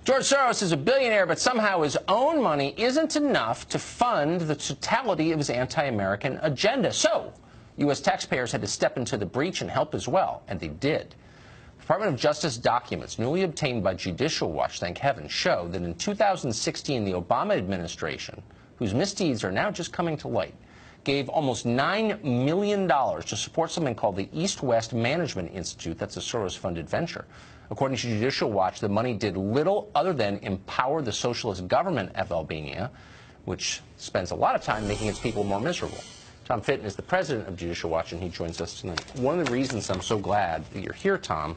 George Soros is a billionaire, but somehow his own money isn't enough to fund the totality of his anti-American agenda. So, U.S. taxpayers had to step into the breach and help as well, and they did. Department of Justice documents newly obtained by Judicial Watch, thank heaven, show that in 2016, the Obama administration, whose misdeeds are now just coming to light, gave almost $9 million to support something called the East-West Management Institute. That's a Soros-funded venture. According to Judicial Watch, the money did little other than empower the socialist government of Albania, which spends a lot of time making its people more miserable. Tom Fitton is the president of Judicial Watch, and he joins us tonight. One of the reasons I'm so glad that you're here, Tom,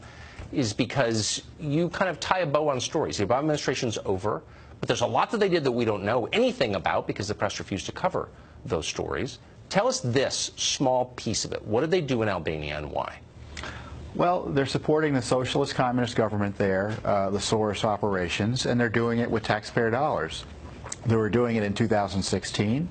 is because you kind of tie a bow on stories. The Obama administration's over, but there's a lot that they did that we don't know anything about because the press refused to cover those stories. Tell us this small piece of it. What did they do in Albania and why? Well, they're supporting the socialist communist government there, the Soros operations, and they're doing it with taxpayer dollars. They were doing it in 2016,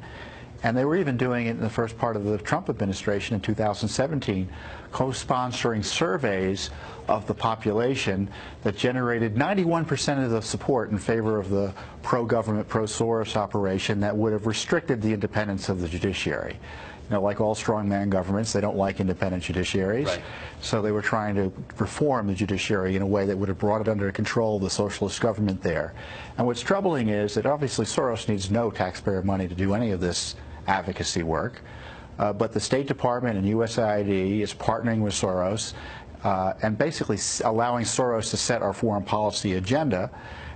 and they were even doing it in the first part of the Trump administration in 2017, co-sponsoring surveys of the population that generated 91% of the support in favor of the pro-government, pro-Soros operation that would have restricted the independence of the judiciary. You know, like all strongman governments, they don't like independent judiciaries. Right. So they were trying to reform the judiciary in a way that would have brought it under control of the socialist government there. And what's troubling is that obviously Soros needs no taxpayer money to do any of this advocacy work. But the State Department and USAID is partnering with Soros and basically allowing Soros to set our foreign policy agenda.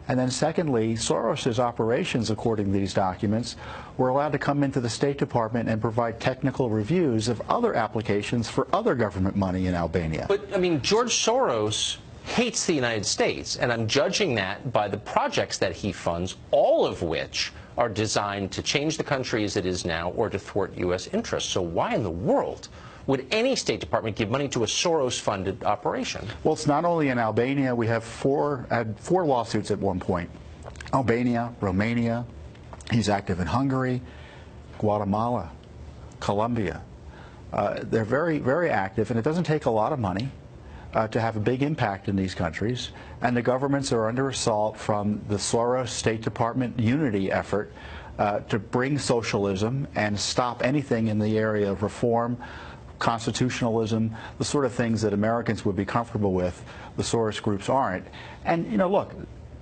And then secondly, Soros's operations, according to these documents, were allowed to come into the State Department and provide technical reviews of other applications for other government money in Albania. But, I mean, George Soros hates the United States, and I'm judging that by the projects that he funds, all of which are designed to change the country as it is now or to thwart U.S. interests. So why in the world would any State Department give money to a Soros-funded operation? Well, it's not only in Albania. We have had four lawsuits at one point. Albania, Romania, he's active in Hungary, Guatemala, Colombia. They're very, very active, and it doesn't take a lot of money to have a big impact in these countries. And the governments are under assault from the Soros State Department unity effort to bring socialism and stop anything in the area of reform, constitutionalism, the sort of things that Americans would be comfortable with. The Soros groups aren't. And, you know, look,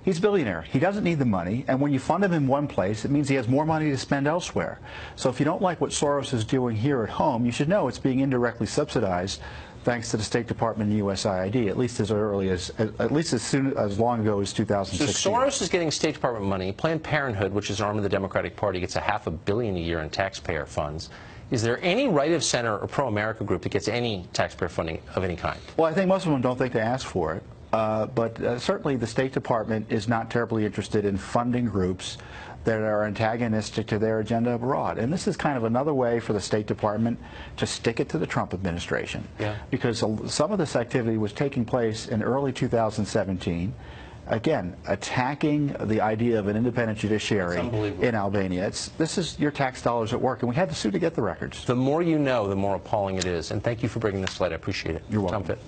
he's a billionaire. He doesn't need the money. And when you fund him in one place, it means he has more money to spend elsewhere. So if you don't like what Soros is doing here at home, you should know it's being indirectly subsidized thanks to the State Department and USAID, at least as long ago as 2016. So Soros is getting State Department money. Planned Parenthood, which is an arm of the Democratic Party, gets $500 million a year in taxpayer funds. Is there any right-of-center or pro-America group that gets any taxpayer funding of any kind? Well, I think most of them don't think they ask for it. But certainly the State Department is not terribly interested in funding groups that are antagonistic to their agenda abroad. And this is kind of another way for the State Department to stick it to the Trump administration. Yeah. Because some of this activity was taking place in early 2017. Again, attacking the idea of an independent judiciary in Albania. This is your tax dollars at work, and we had to sue to get the records. The more you know, the more appalling it is. And thank you for bringing this to light. I appreciate it. You're welcome. Tom Fitton.